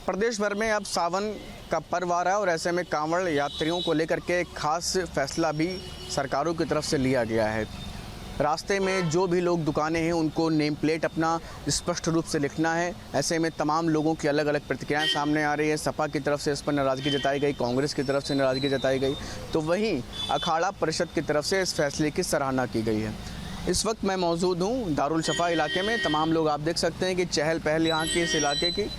प्रदेश भर में अब सावन का पर्व आ रहा है और ऐसे में कांवड़ यात्रियों को लेकर के एक खास फैसला भी सरकारों की तरफ से लिया गया है। रास्ते में जो भी लोग दुकानें हैं उनको नेम प्लेट अपना स्पष्ट रूप से लिखना है। ऐसे में तमाम लोगों की अलग अलग प्रतिक्रियाएं सामने आ रही है। सपा की तरफ से इस पर नाराज़गी जताई गई, कांग्रेस की तरफ से नाराज़गी जताई गई, तो वहीं अखाड़ा परिषद की तरफ से इस फैसले की सराहना की गई है। इस वक्त मैं मौजूद हूँ दारुल शफा इलाके में। तमाम लोग आप देख सकते हैं कि चहल पहल यहाँ की इस इलाके की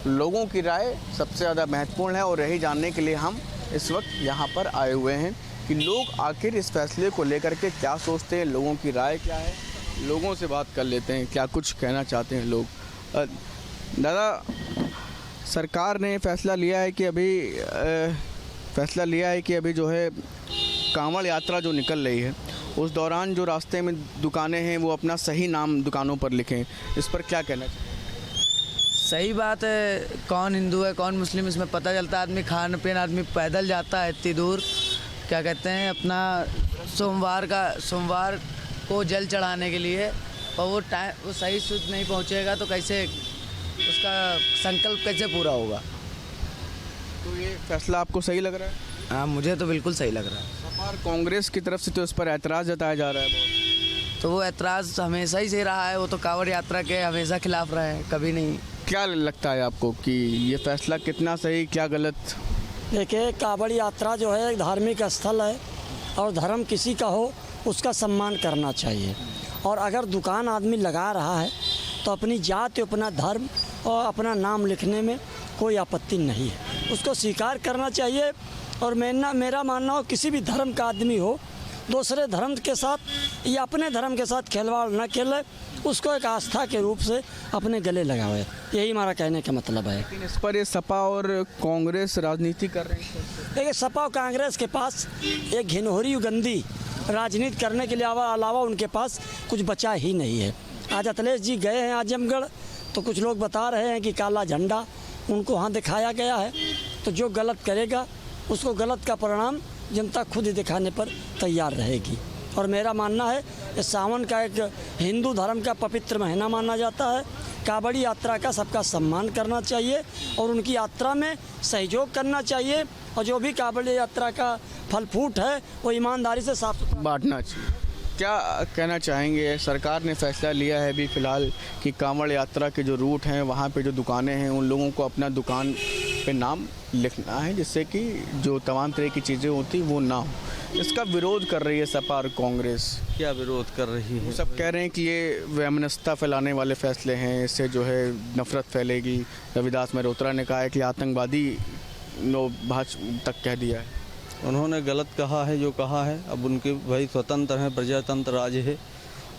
लोगों की राय सबसे ज़्यादा महत्वपूर्ण है और यही जानने के लिए हम इस वक्त यहाँ पर आए हुए हैं कि लोग आखिर इस फैसले को लेकर के क्या सोचते हैं, लोगों की राय क्या है। लोगों से बात कर लेते हैं, क्या कुछ कहना चाहते हैं लोग। दादा, सरकार ने फैसला लिया है कि अभी जो है कांवड़ यात्रा जो निकल रही है उस दौरान जो रास्ते में दुकानें हैं वो अपना सही नाम दुकानों पर लिखें। इस पर क्या कहना चाहिए? सही बात है। कौन हिंदू है कौन मुस्लिम इसमें पता चलता है। आदमी खान पीन आदमी पैदल जाता है इतनी दूर, क्या कहते हैं, अपना सोमवार को जल चढ़ाने के लिए, और वो सही शुद्ध नहीं पहुंचेगा तो कैसे उसका संकल्प कैसे पूरा होगा। तो ये फैसला आपको सही लग रहा है? हाँ, मुझे तो बिल्कुल सही लग रहा है। सपा कांग्रेस की तरफ से तो इस पर ऐतराज़ जताया जा रहा है बहुत। तो वो ऐतराज़ हमेशा ही से रहा है। वो तो कांवड़ यात्रा के हमेशा खिलाफ रहे हैं, कभी नहीं। क्या लगता है आपको कि ये फैसला कितना सही क्या गलत? देखिए, कांवड़ यात्रा जो है एक धार्मिक स्थल है और धर्म किसी का हो उसका सम्मान करना चाहिए। और अगर दुकान आदमी लगा रहा है तो अपनी जाति, अपना धर्म और अपना नाम लिखने में कोई आपत्ति नहीं है, उसको स्वीकार करना चाहिए। और मेरा मानना हो, किसी भी धर्म का आदमी हो दूसरे धर्म के साथ या अपने धर्म के साथ खिलवाड़ न खेले, उसको एक आस्था के रूप से अपने गले लगावे। यही हमारा कहने का मतलब है। लेकिन इस पर ये सपा और कांग्रेस राजनीति कर रहे हैं। देखिए, सपा और कांग्रेस के पास एक घिनौरी गंदी राजनीति करने के लिए अलावा उनके पास कुछ बचा ही नहीं है। आज अखिलेश जी गए हैं आजमगढ़, तो कुछ लोग बता रहे हैं कि काला झंडा उनको वहाँ दिखाया गया है। तो जो गलत करेगा उसको गलत का परिणाम जनता खुद ही दिखाने पर तैयार रहेगी। और मेरा मानना है इस सावन का एक हिंदू धर्म का पवित्र महीना माना जाता है। कांवड़ यात्रा का सबका सम्मान करना चाहिए और उनकी यात्रा में सहयोग करना चाहिए। और जो भी कांवड़ यात्रा का फल फूट है वो ईमानदारी से साफ सुथरा बांटना चाहिए। क्या कहना चाहेंगे? सरकार ने फैसला लिया है अभी फ़िलहाल कि कांवड़ यात्रा के जो रूट हैं वहाँ पे जो दुकानें हैं उन लोगों को अपना दुकान पे नाम लिखना है, जिससे कि जो तमाम तरह की चीज़ें होती वो ना हो। इसका विरोध कर रही है सपा और कांग्रेस। क्या विरोध कर रही है? सब कह रहे हैं कि ये वैमनस्यता फैलाने वाले फैसले हैं, इससे जो है नफरत फैलेगी। रविदास मेहरोत्रा ने कहा है कि आतंकवादी भाजपा तक कह दिया है। उन्होंने गलत कहा है जो कहा है। अब उनके भाई स्वतंत्र हैं, प्रजातंत्र राज्य है,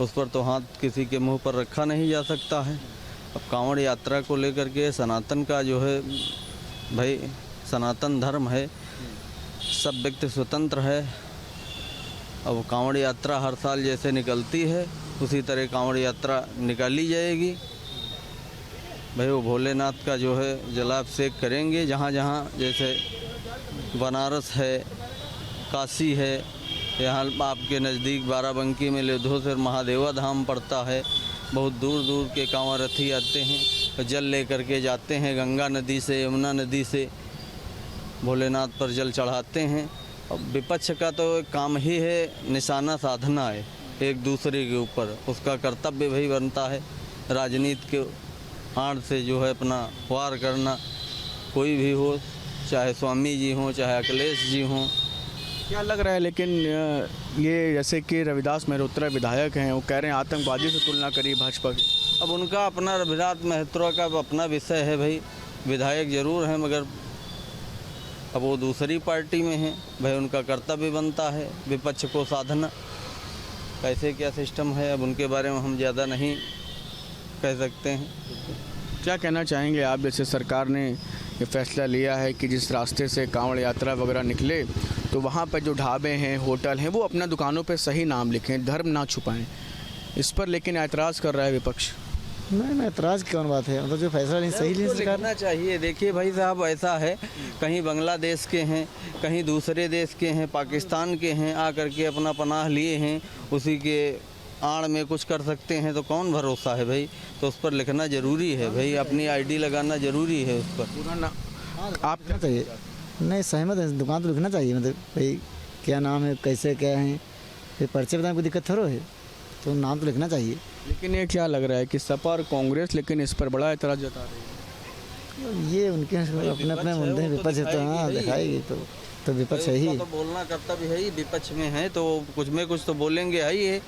उस पर तो हाथ किसी के मुंह पर रखा नहीं जा सकता है। अब कांवड़ यात्रा को लेकर के सनातन का जो है भाई सनातन धर्म है, सब व्यक्ति स्वतंत्र है। अब कांवड़ यात्रा हर साल जैसे निकलती है उसी तरह कांवड़ यात्रा निकाली जाएगी। भाई वो भोलेनाथ का जो है जलाभिषेक करेंगे जहाँ जहाँ, जैसे बनारस है, काशी है, यहाँ आपके नज़दीक बाराबंकी में लोधोसर महादेवा धाम पड़ता है। बहुत दूर दूर के कांवड़िये आते हैं तो जल लेकर के जाते हैं, गंगा नदी से, यमुना नदी से भोलेनाथ पर जल चढ़ाते हैं। अब विपक्ष का तो काम ही है निशाना साधना है एक दूसरे के ऊपर, उसका कर्तव्य भी बनता है राजनीति के आड़ से जो है अपना वार करना। कोई भी हो, चाहे स्वामी जी हों चाहे अखिलेश जी हों। क्या लग रहा है लेकिन ये जैसे कि रविदास मेहरोत्रा विधायक हैं, वो कह रहे हैं आतंकवादी से तुलना करी भाजपा की। अब उनका अपना रविदास मेहरोत्रा का अपना विषय है भाई, विधायक ज़रूर हैं मगर अब वो दूसरी पार्टी में हैं। भाई उनका कर्तव्य बनता है विपक्ष को साधना। कैसे क्या सिस्टम है अब उनके बारे में हम ज़्यादा नहीं कह सकते हैं। क्या कहना चाहेंगे आप? जैसे सरकार ने ये फैसला लिया है कि जिस रास्ते से कांवड़ यात्रा वगैरह निकले तो वहाँ पर जो ढाबे हैं, होटल हैं, वो अपना दुकानों पे सही नाम लिखें, धर्म ना छुपाएं। इस पर लेकिन ऐतराज़ कर रहा है विपक्ष। नहीं, ऐतराज़ की कौन बात है? मतलब जो फैसला नहीं सही नहीं करना चाहिए। देखिए भाई साहब, ऐसा है कहीं बांग्लादेश के हैं, कहीं दूसरे देश के हैं, पाकिस्तान के हैं, आकर के अपना पनाह लिए हैं, उसी के आड़ में कुछ कर सकते हैं तो कौन भरोसा है भाई। तो उस पर लिखना ज़रूरी है भाई, अपनी आईडी लगाना ज़रूरी है उस पर। पूरा ना आप लिखना चाहिए। नहीं सहमत है, दुकान तो लिखना चाहिए, मतलब भाई क्या नाम है, कैसे क्या है, फिर पर्चे बताने कोई दिक्कत थोड़ा है, तो नाम तो लिखना चाहिए। लेकिन ये क्या लग रहा है कि सपा और कांग्रेस लेकिन इस पर बड़ा एतराज़ जता रही है। ये उनके अपने अपने मुद्दे हैं, विपक्ष है तो हाँ दिखाएगी, तो विपक्ष है ही। तो बोलना कर्तव्य है ही, विपक्ष में है तो कुछ में कुछ तो बोलेंगे है ही है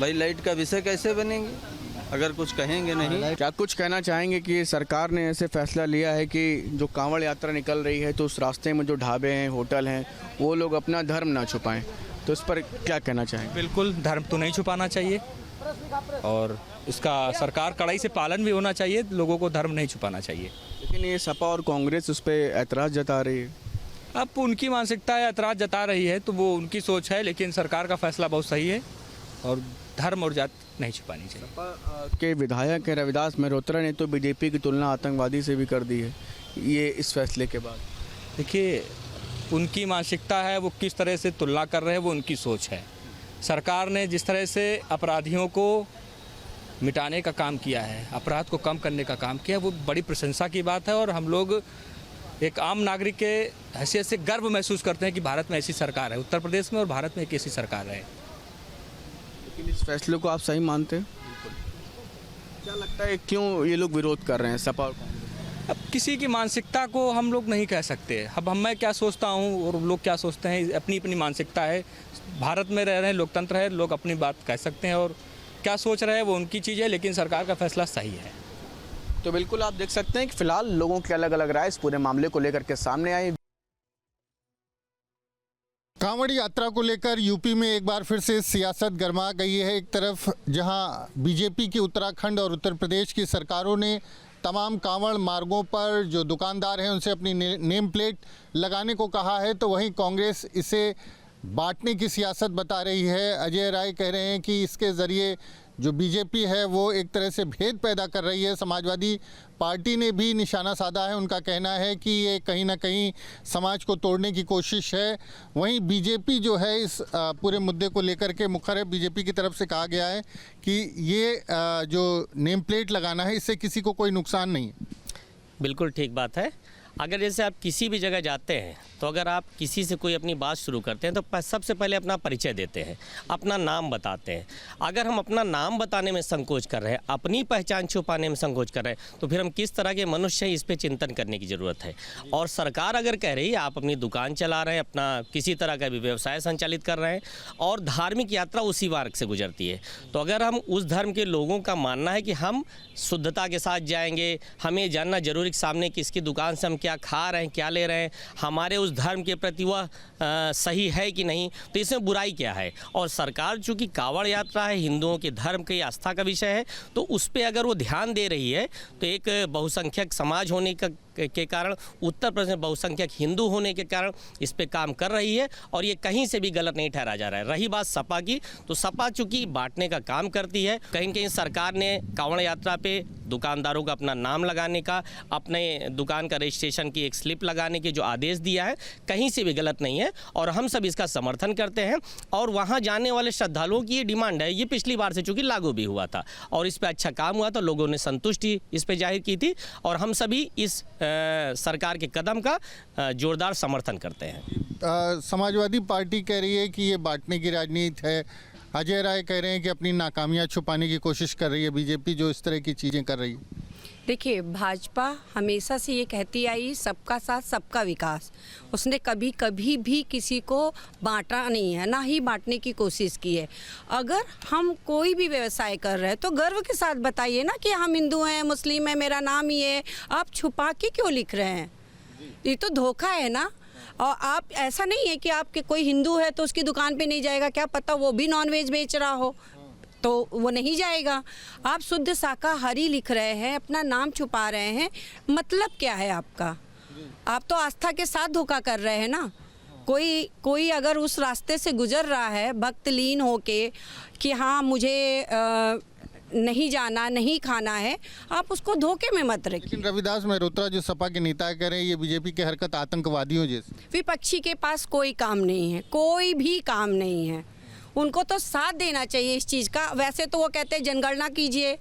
भाई। लाइट का विषय कैसे बनेंगे अगर कुछ कहेंगे नहीं। क्या कुछ कहना चाहेंगे कि सरकार ने ऐसे फैसला लिया है कि जो कांवड़ यात्रा निकल रही है तो उस रास्ते में जो ढाबे हैं, होटल हैं, वो लोग अपना धर्म ना छुपाएं, तो इस पर क्या कहना चाहेंगे? बिल्कुल धर्म तो नहीं छुपाना चाहिए और इसका सरकार कड़ाई से पालन भी होना चाहिए, लोगों को धर्म नहीं छुपाना चाहिए। लेकिन ये सपा और कांग्रेस उस पर एतराज़ जता रही है। अब उनकी मानसिकता है, ऐतराज़ जता रही है तो वो उनकी सोच है, लेकिन सरकार का फैसला बहुत सही है और धर्म और जात नहीं छुपानी चाहिए। सपा के विधायक रविदास मेहरोत्रा ने तो बीजेपी की तुलना आतंकवादी से भी कर दी है ये इस फैसले के बाद। देखिए उनकी मानसिकता है, वो किस तरह से तुलना कर रहे हैं वो उनकी सोच है। सरकार ने जिस तरह से अपराधियों को मिटाने का काम किया है, अपराध को कम करने का काम किया है, वो बड़ी प्रशंसा की बात है और हम लोग एक आम नागरिक के हैसियत से गर्व महसूस करते हैं कि भारत में ऐसी सरकार है, उत्तर प्रदेश में और भारत में एक ऐसी सरकार है। लेकिन इस फैसले को आप सही मानते हैं? क्या लगता है क्यों ये लोग विरोध कर रहे हैं सपा और कांग्रेस? अब किसी की मानसिकता को हम लोग नहीं कह सकते। अब मैं क्या सोचता हूँ और लोग क्या सोचते हैं, अपनी अपनी मानसिकता है। भारत में रह रहे हैं, लोकतंत्र है, लोग अपनी बात कह सकते हैं और क्या सोच रहे हैं वो उनकी चीज़ है, लेकिन सरकार का फैसला सही है। तो बिल्कुल आप देख सकते हैं कि फिलहाल लोगों की अलग अलग राय इस पूरे मामले को लेकर के सामने आई। कांवड़ यात्रा को लेकर यूपी में एक बार फिर से सियासत गर्मा गई है। एक तरफ जहां बीजेपी की उत्तराखंड और उत्तर प्रदेश की सरकारों ने तमाम कांवड़ मार्गों पर जो दुकानदार हैं उनसे अपनी नेम प्लेट लगाने को कहा है, तो वहीं कांग्रेस इसे बांटने की सियासत बता रही है। अजय राय कह रहे हैं कि इसके ज़रिए जो बीजेपी है वो एक तरह से भेद पैदा कर रही है। समाजवादी पार्टी ने भी निशाना साधा है, उनका कहना है कि ये कहीं ना कहीं समाज को तोड़ने की कोशिश है। वहीं बीजेपी जो है इस पूरे मुद्दे को लेकर के मुखर है। बीजेपी की तरफ से कहा गया है कि ये जो नेम प्लेट लगाना है इससे किसी को कोई नुकसान नहीं है। बिल्कुल ठीक बात है। अगर जैसे आप किसी भी जगह जाते हैं तो अगर आप किसी से कोई अपनी बात शुरू करते हैं तो सबसे पहले अपना परिचय देते हैं, अपना नाम बताते हैं। अगर हम अपना नाम बताने में संकोच कर रहे हैं, अपनी पहचान छुपाने में संकोच कर रहे हैं, तो फिर हम किस तरह के मनुष्य हैं, इस पे चिंतन करने की ज़रूरत है। और सरकार अगर कह रही है आप अपनी दुकान चला रहे हैं, अपना किसी तरह का भी व्यवसाय संचालित कर रहे हैं और धार्मिक यात्रा उसी मार्ग से गुजरती है, तो अगर हम उस धर्म के लोगों का मानना है कि हम शुद्धता के साथ जाएंगे, हमें जानना जरूरी सामने किसकी दुकान से हम क्या खा रहे हैं, क्या ले रहे हैं, हमारे उस धर्म के प्रति वह सही है कि नहीं, तो इसमें बुराई क्या है। और सरकार चूँकि कांवड़ यात्रा है, हिंदुओं के धर्म की आस्था का विषय है, तो उस पर अगर वो ध्यान दे रही है तो एक बहुसंख्यक समाज होने के कारण, उत्तर प्रदेश में बहुसंख्यक हिंदू होने के कारण इस पे काम कर रही है और ये कहीं से भी गलत नहीं ठहरा जा रहा है। रही बात सपा की, तो सपा चूँकि बांटने का काम करती है, कहीं कहीं सरकार ने कांवड़ यात्रा पे दुकानदारों का अपना नाम लगाने का, अपने दुकान का रजिस्ट्रेशन की एक स्लिप लगाने के जो आदेश दिया है, कहीं से भी गलत नहीं है और हम सब इसका समर्थन करते हैं। और वहाँ जाने वाले श्रद्धालुओं की ये डिमांड है, ये पिछली बार से चूँकि लागू भी हुआ था और इस पर अच्छा काम हुआ था, लोगों ने संतुष्टि इस पर जाहिर की थी और हम सभी इस सरकार के कदम का जोरदार समर्थन करते हैं। समाजवादी पार्टी कह रही है कि ये बांटने की राजनीति है। अजय राय कह रहे हैं कि अपनी नाकामियां छुपाने की कोशिश कर रही है बीजेपी जो इस तरह की चीज़ें कर रही है। देखिए, भाजपा हमेशा से ये कहती आई सबका साथ सबका विकास। उसने कभी कभी भी किसी को बांटा नहीं है, ना ही बांटने की कोशिश की है। अगर हम कोई भी व्यवसाय कर रहे हैं तो गर्व के साथ बताइए ना कि हम हिंदू हैं, मुस्लिम हैं, मेरा नाम ये है। आप छुपा के क्यों लिख रहे हैं? ये तो धोखा है ना। और आप ऐसा नहीं है कि आपके कोई हिंदू है तो उसकी दुकान पे नहीं जाएगा, क्या पता वो भी नॉनवेज बेच रहा हो तो वो नहीं जाएगा। आप शुद्ध शाकाहारी लिख रहे हैं, अपना नाम छुपा रहे हैं, मतलब क्या है आपका? आप तो आस्था के साथ धोखा कर रहे हैं ना। कोई अगर उस रास्ते से गुजर रहा है भक्त लीन होके कि हाँ मुझे नहीं जाना, नहीं खाना है, आप उसको धोखे में मत रखिए। लेकिन रविदास मेहरोत्रा जो सपा के नेता कह रहे हैं ये बीजेपी की हरकत आतंकवादियों जैसी। विपक्षी के पास कोई काम नहीं है, कोई भी काम नहीं है। उनको तो साथ देना चाहिए इस चीज़ का। वैसे तो वो कहते हैं जनगणना कीजिए,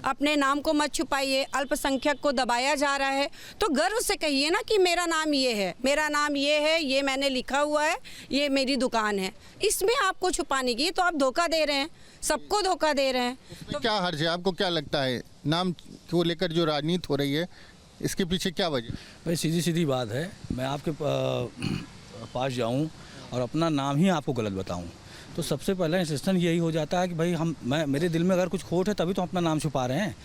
अपने नाम को मत छुपाइए, अल्पसंख्यक को दबाया जा रहा है, तो गर्व से कहिए ना कि मेरा नाम ये है, मेरा नाम ये है, ये मैंने लिखा हुआ है, ये मेरी दुकान है। इसमें आपको छुपाने की तो आप धोखा दे रहे हैं, सबको धोखा दे रहे हैं। तो क्या हर्ज है? आपको क्या लगता है नाम को लेकर जो राजनीति हो रही है, इसके पीछे क्या वजह? भाई सीधी सीधी बात है, मैं आपके पास जाऊं और अपना नाम ही आपको गलत बताऊं तो सबसे पहला इंसिस्टेंस यही हो जाता है कि भाई मेरे दिल में अगर कुछ खोट है तभी तो अपना नाम छुपा रहे हैं।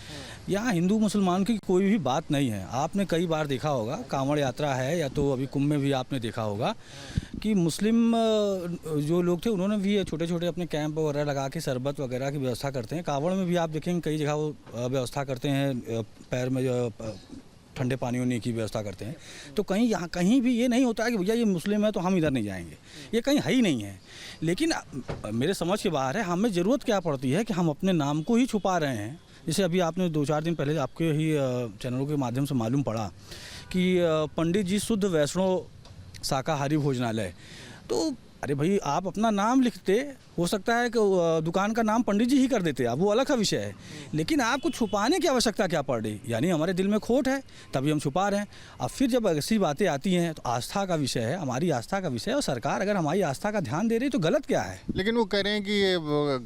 यहाँ हिंदू मुसलमान की कोई भी बात नहीं है। आपने कई बार देखा होगा, कांवड़ यात्रा है या तो अभी कुंभ में भी आपने देखा होगा कि मुस्लिम जो लोग थे उन्होंने भी छोटे छोटे अपने कैंप वगैरह लगा के शरबत वगैरह की व्यवस्था करते हैं। कांवड़ में भी आप देखेंगे कई जगह वो व्यवस्था करते हैं, पैर में ठंडे पानी होने की व्यवस्था करते हैं। तो यहाँ कहीं भी ये नहीं होता है कि भैया ये मुस्लिम है तो हम इधर नहीं जाएंगे, ये कहीं है ही नहीं है। लेकिन मेरे समझ के बाहर है, हमें ज़रूरत क्या पड़ती है कि हम अपने नाम को ही छुपा रहे हैं। जैसे अभी आपने 2-4 दिन पहले आपके ही चैनलों के माध्यम से मालूम पड़ा कि पंडित जी शुद्ध वैष्णव शाकाहारी भोजनालय, तो अरे भाई आप अपना नाम लिखते, हो सकता है कि दुकान का नाम पंडित जी ही कर देते, अब वो अलग का विषय है। लेकिन आपको छुपाने की आवश्यकता क्या पड़ रही? यानी हमारे दिल में खोट है तभी हम छुपा रहे हैं। अब फिर जब ऐसी बातें आती हैं तो आस्था का विषय है, हमारी आस्था का विषय है, और सरकार अगर हमारी आस्था का ध्यान दे रही तो गलत क्या है? लेकिन वो कह रहे हैं कि ये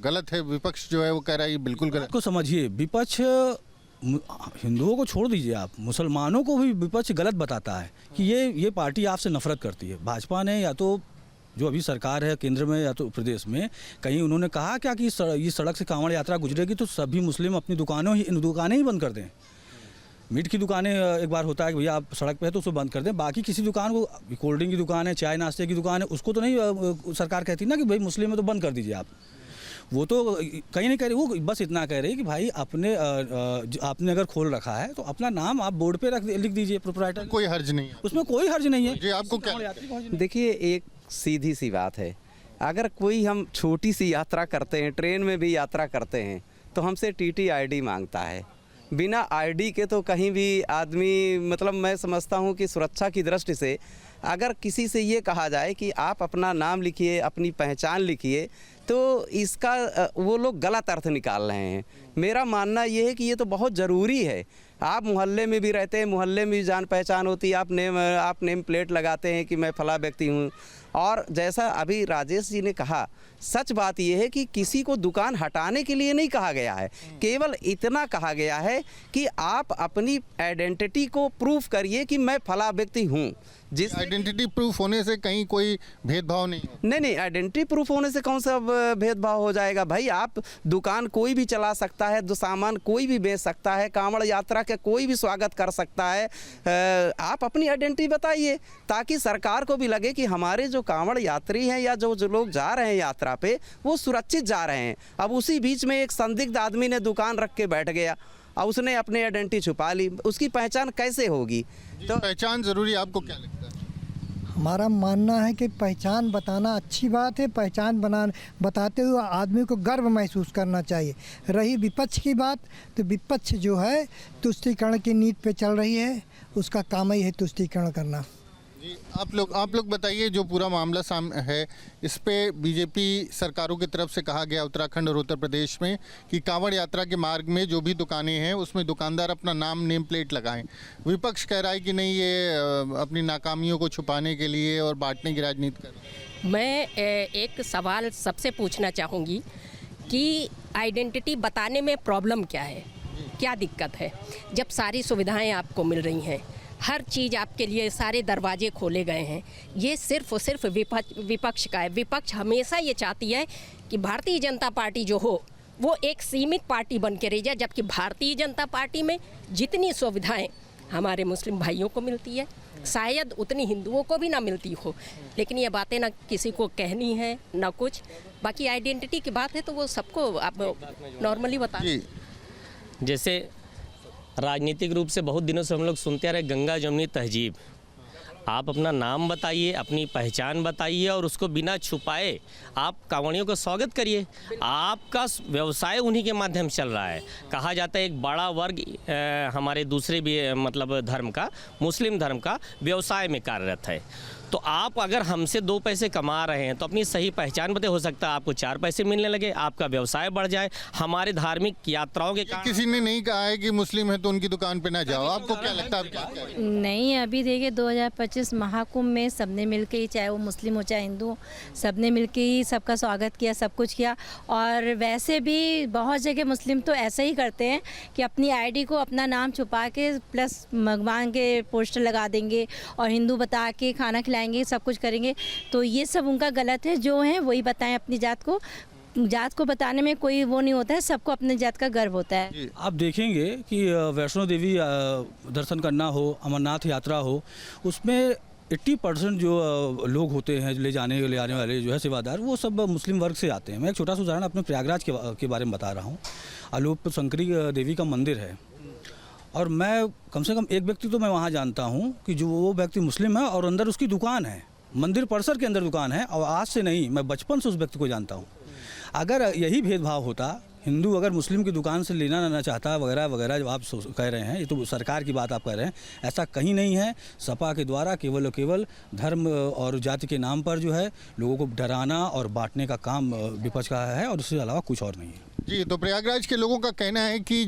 गलत है, विपक्ष जो है वो कह रहा है ये बिल्कुल गलत। को समझिए, विपक्ष हिंदुओं को छोड़ दीजिए, आप मुसलमानों को भी विपक्ष गलत बताता है कि ये पार्टी आपसे नफरत करती है। भाजपा ने या तो जो अभी सरकार है केंद्र में या तो प्रदेश में, कहीं उन्होंने कहा क्या कि ये सड़क से कांवड़ यात्रा गुजरेगी तो सभी मुस्लिम अपनी दुकानें ही बंद कर दें? मीट की दुकानें एक बार होता है कि भैया आप सड़क पे है तो उसको बंद कर दें, बाकी किसी दुकान को, कोल्ड ड्रिंक की दुकान है, चाय नाश्ते की दुकान है, उसको तो नहीं सरकार कहती ना कि भाई मुस्लिम है तो बंद कर दीजिए आप। वो तो कहीं नहीं कह रही, वो बस इतना कह रही कि भाई आपने अगर खोल रखा है तो अपना नाम आप बोर्ड पे लिख दीजिए, प्रोप्राइटर। कोई हर्ज नहीं है उसमें, कोई हर्ज नहीं है। जी आपको क्या? देखिए, एक सीधी सी बात है, अगर कोई हम छोटी सी यात्रा करते हैं, ट्रेन में भी यात्रा करते हैं, तो हमसे टीटी आईडी मांगता है। बिना आईडी के तो कहीं भी आदमी, मतलब मैं समझता हूँ कि सुरक्षा की दृष्टि से अगर किसी से ये कहा जाए कि आप अपना नाम लिखिए, अपनी पहचान लिखिए, तो इसका वो लोग गलत अर्थ निकाल रहे हैं। मेरा मानना ये है कि ये तो बहुत ज़रूरी है। आप मोहल्ले में भी रहते हैं, मोहल्ले में भी जान पहचान होती है, आप नेम प्लेट लगाते हैं कि मैं फला व्यक्ति हूँ। और जैसा अभी राजेश जी ने कहा, सच बात यह है कि किसी को दुकान हटाने के लिए नहीं कहा गया है, केवल इतना कहा गया है कि आप अपनी आइडेंटिटी को प्रूफ करिए कि मैं फला व्यक्ति हूँ। जिस आइडेंटिटी प्रूफ होने से कहीं कोई भेदभाव नहीं, आइडेंटिटी प्रूफ होने से कौन सा भेदभाव हो जाएगा? भाई आप दुकान कोई भी चला सकता है, सामान कोई भी बेच सकता है, कांवड़ यात्रा का कोई भी स्वागत कर सकता है। आप अपनी आइडेंटिटी बताइए ताकि सरकार को भी लगे कि हमारे जो कांवड़ यात्री हैं या जो लोग जा रहे हैं यात्रा पे वो सुरक्षित जा रहे हैं। अब उसी बीच में एक संदिग्ध आदमी ने दुकान रख के बैठ गया और उसने अपनी आइडेंटिटी छुपा ली, उसकी पहचान कैसे होगी? तो पहचान जरूरी, आपको क्या लगता है? हमारा मानना है कि पहचान बताना अच्छी बात है, पहचान बताते हुए आदमी को गर्व महसूस करना चाहिए। रही विपक्ष की बात, तो विपक्ष जो है तुष्टीकरण की नीति पे चल रही है, उसका काम ही है तुष्टीकरण करना। जी आप लोग बताइए, जो पूरा मामला सामने है इस पे बीजेपी सरकारों की तरफ से कहा गया उत्तराखंड और उत्तर प्रदेश में कि कांवड़ यात्रा के मार्ग में जो भी दुकानें हैं उसमें दुकानदार अपना नाम, नेम प्लेट लगाएं। विपक्ष कह रहा है कि नहीं, ये अपनी नाकामियों को छुपाने के लिए और बांटने की राजनीति कर रहा है। मैं एक सवाल सबसे पूछना चाहूँगी कि आइडेंटिटी बताने में प्रॉब्लम क्या है, क्या दिक्कत है? जब सारी सुविधाएं आपको मिल रही हैं, हर चीज़ आपके लिए, सारे दरवाजे खोले गए हैं, ये सिर्फ और सिर्फ विपक्ष का है। विपक्ष हमेशा ये चाहती है कि भारतीय जनता पार्टी जो हो वो एक सीमित पार्टी बन के रह जाए, जबकि भारतीय जनता पार्टी में जितनी सुविधाएं हमारे मुस्लिम भाइयों को मिलती है शायद उतनी हिंदुओं को भी ना मिलती हो। लेकिन ये बातें ना किसी को कहनी है ना कुछ। बाकी आइडेंटिटी की बात है तो वो सबको आप नॉर्मली बता। जैसे राजनीतिक रूप से बहुत दिनों से हम लोग सुनते आ रहे गंगा जमुनी तहजीब। आप अपना नाम बताइए, अपनी पहचान बताइए और उसको बिना छुपाए आप कांवड़ियों का स्वागत करिए। आपका व्यवसाय उन्हीं के माध्यम से चल रहा है। कहा जाता है एक बड़ा वर्ग हमारे दूसरे भी मतलब धर्म का, मुस्लिम धर्म का व्यवसाय में कार्यरत है। तो आप अगर हमसे 2 पैसे कमा रहे हैं तो अपनी सही पहचान बताइए, हो सकता है आपको 4 पैसे मिलने लगे, आपका व्यवसाय बढ़ जाए। हमारे धार्मिक यात्राओं के कारण किसी ने नहीं कहा है कि मुस्लिम है तो उनकी दुकान पे ना जाओ, आपको क्या लगता है? नहीं, अभी देखिए 2025 महाकुंभ में सबने मिलके ही, चाहे वो मुस्लिम हो चाहे हिंदू हो, सबने मिलके ही सबका स्वागत किया, सब कुछ किया। और वैसे भी बहुत जगह मुस्लिम तो ऐसा ही करते हैं कि अपनी आईडी को अपना नाम छुपा के प्लस भगवान के पोस्टर लगा देंगे और हिंदू बता के खाना खिलाएंगे, सब कुछ करेंगे। तो ये सब उनका गलत है। जो है वही बताएं अपनी जात को बताने में कोई वो नहीं होता है, सबको अपनी जात का गर्व होता है। आप देखेंगे कि वैष्णो देवी दर्शन करना हो, अमरनाथ यात्रा हो, उसमें 80% जो लोग होते हैं ले आने वाले जो है सेवादार, वो सब मुस्लिम वर्ग से आते हैं। मैं एक छोटा सा उदाहरण अपने प्रयागराज के बारे में बता रहा हूँ। अलोप शंकरी देवी का मंदिर है और मैं कम से कम एक व्यक्ति तो मैं वहाँ जानता हूँ कि जो वो व्यक्ति मुस्लिम है और अंदर उसकी दुकान है, मंदिर परिसर के अंदर दुकान है। और आज से नहीं, मैं बचपन से उस व्यक्ति को जानता हूँ। अगर यही भेदभाव होता, हिंदू अगर मुस्लिम की दुकान से लेना ना चाहता वगैरह वगैरह जो आप कह रहे हैं, ये तो सरकार की बात आप कह रहे हैं, ऐसा कहीं नहीं है। सपा के द्वारा केवल और केवल धर्म और जाति के नाम पर जो है लोगों को डराना और बांटने का काम विपक्ष का है और उसके अलावा कुछ और नहीं है। जी, तो प्रयागराज के लोगों का कहना है कि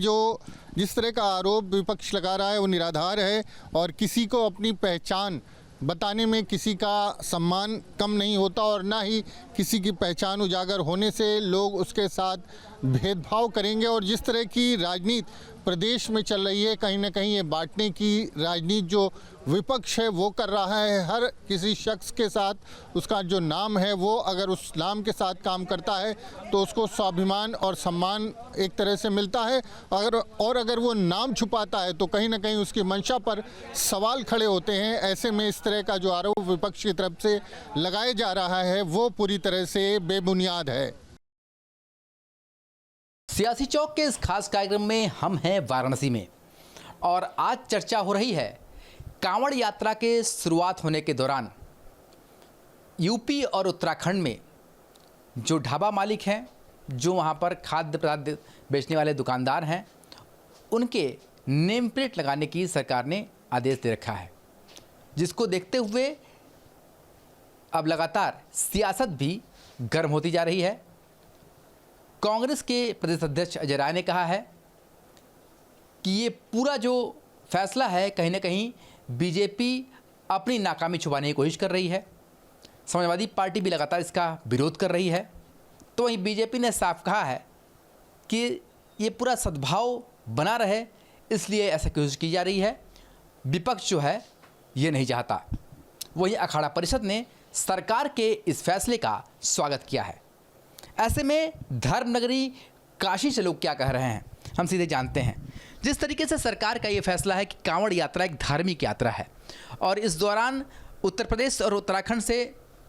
जिस तरह का आरोप विपक्ष लगा रहा है वो निराधार है और किसी को अपनी पहचान बताने में किसी का सम्मान कम नहीं होता और ना ही किसी की पहचान उजागर होने से लोग उसके साथ भेदभाव करेंगे। और जिस तरह की राजनीति प्रदेश में चल रही है, कहीं ना कहीं ये बांटने की राजनीति जो विपक्ष है वो कर रहा है। हर किसी शख्स के साथ उसका जो नाम है वो अगर उस नाम के साथ काम करता है तो उसको स्वाभिमान और सम्मान एक तरह से मिलता है। अगर वो नाम छुपाता है तो कहीं ना कहीं उसकी मंशा पर सवाल खड़े होते हैं। ऐसे में इस तरह का जो आरोप विपक्ष की तरफ से लगाया जा रहा है वो पूरी तरह से बेबुनियाद है। सियासी चौक के इस खास कार्यक्रम में हम हैं वाराणसी में और आज चर्चा हो रही है कांवड़ यात्रा के शुरुआत होने के दौरान यूपी और उत्तराखंड में जो ढाबा मालिक हैं, जो वहाँ पर खाद्य पदार्थ बेचने वाले दुकानदार हैं, उनके नेम प्लेट लगाने की सरकार ने आदेश दे रखा है, जिसको देखते हुए अब लगातार सियासत भी गर्म होती जा रही है। कांग्रेस के प्रदेश अध्यक्ष अजय राय ने कहा है कि ये पूरा जो फैसला है कहीं ना कहीं बीजेपी अपनी नाकामी छुपाने की कोशिश कर रही है। समाजवादी पार्टी भी लगातार इसका विरोध कर रही है। तो वहीं बीजेपी ने साफ कहा है कि ये पूरा सद्भाव बना रहे, इसलिए ऐसा कोशिश की जा रही है। विपक्ष जो है ये नहीं चाहता। वहीं अखाड़ा परिषद ने सरकार के इस फैसले का स्वागत किया है। ऐसे में धर्मनगरी काशी से लोग क्या कह रहे हैं, हम सीधे जानते हैं। जिस तरीके से सरकार का ये फैसला है कि कांवड़ यात्रा एक धार्मिक यात्रा है और इस दौरान उत्तर प्रदेश और उत्तराखंड से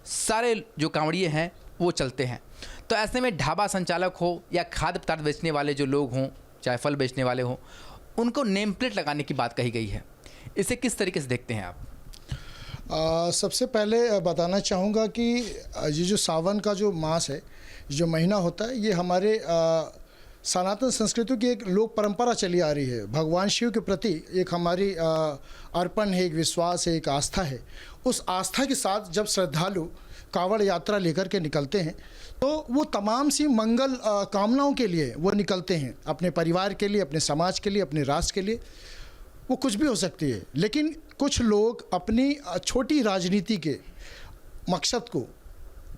सारे जो कांवड़िए हैं वो चलते हैं, तो ऐसे में ढाबा संचालक हो या खाद्य पदार्थ बेचने वाले जो लोग हों, चाहे फल बेचने वाले हों, उनको नेम प्लेट लगाने की बात कही गई है। इसे किस तरीके से देखते हैं आप? सबसे पहले बताना चाहूँगा कि ये जो सावन का जो मास है, जो महीना होता है, ये हमारे सनातन संस्कृति की एक लोक परंपरा चली आ रही है। भगवान शिव के प्रति एक हमारी अर्पण है, एक विश्वास है, एक आस्था है। उस आस्था के साथ जब श्रद्धालु कांवड़ यात्रा लेकर के निकलते हैं तो वो तमाम सी मंगल कामनाओं के लिए वो निकलते हैं, अपने परिवार के लिए, अपने समाज के लिए, अपने राष्ट्र के लिए। वो कुछ भी हो सकती है, लेकिन कुछ लोग अपनी छोटी राजनीति के मकसद को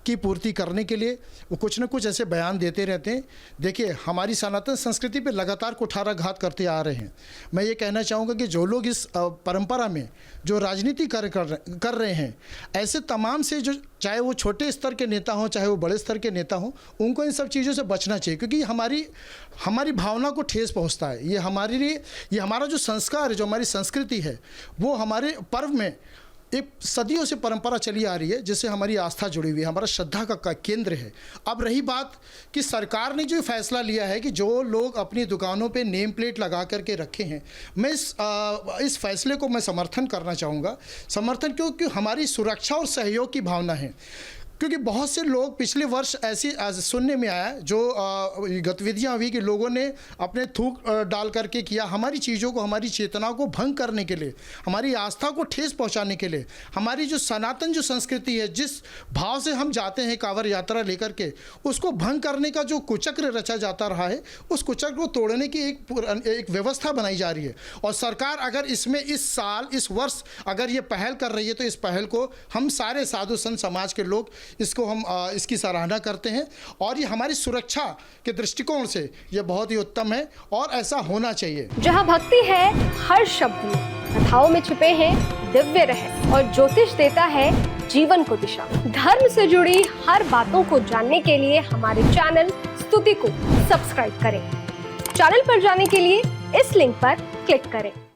की पूर्ति करने के लिए वो कुछ न कुछ ऐसे बयान देते रहते हैं। देखिए, हमारी सनातन संस्कृति पे लगातार कुठाराघात करते आ रहे हैं। मैं ये कहना चाहूँगा कि जो लोग इस परंपरा में जो राजनीति कर रहे हैं, ऐसे तमाम से जो चाहे वो छोटे स्तर के नेता हों चाहे वो बड़े स्तर के नेता हों, उनको इन सब चीज़ों से बचना चाहिए, क्योंकि हमारी भावना को ठेस पहुँचता है। ये हमारे लिए, ये हमारा जो संस्कार है, जो हमारी संस्कृति है, वो हमारे पर्व में एक सदियों से परंपरा चली आ रही है, जिससे हमारी आस्था जुड़ी हुई है, हमारा श्रद्धा का केंद्र है। अब रही बात कि सरकार ने जो फैसला लिया है कि जो लोग अपनी दुकानों पे नेम प्लेट लगा करके रखे हैं, मैं इस फैसले को मैं समर्थन करना चाहूँगा। समर्थन क्योंकि हमारी सुरक्षा और सहयोग की भावना है। क्योंकि बहुत से लोग पिछले वर्ष ऐसी सुनने में आया जो गतिविधियां हुई कि लोगों ने अपने थूक डाल करके किया, हमारी चीज़ों को, हमारी चेतना को भंग करने के लिए, हमारी आस्था को ठेस पहुंचाने के लिए, हमारी जो सनातन जो संस्कृति है, जिस भाव से हम जाते हैं कांवड़ यात्रा लेकर के, उसको भंग करने का जो कुचक्र रचा जाता रहा है, उस कुचक्र को तोड़ने की एक व्यवस्था बनाई जा रही है। और सरकार अगर इसमें इस साल, इस वर्ष अगर ये पहल कर रही है तो इस पहल को हम सारे साधु संत समाज के लोग इसको हम इसकी सराहना करते हैं। और ये हमारी सुरक्षा के दृष्टिकोण से ये बहुत ही उत्तम है और ऐसा होना चाहिए। जहाँ भक्ति है हर शब्द में, कथाओं में छुपे हैं दिव्य रहस्य और ज्योतिष देता है जीवन को दिशा। धर्म से जुड़ी हर बातों को जानने के लिए हमारे चैनल स्तुति को सब्सक्राइब करें। चैनल पर जाने के लिए इस लिंक पर क्लिक करें।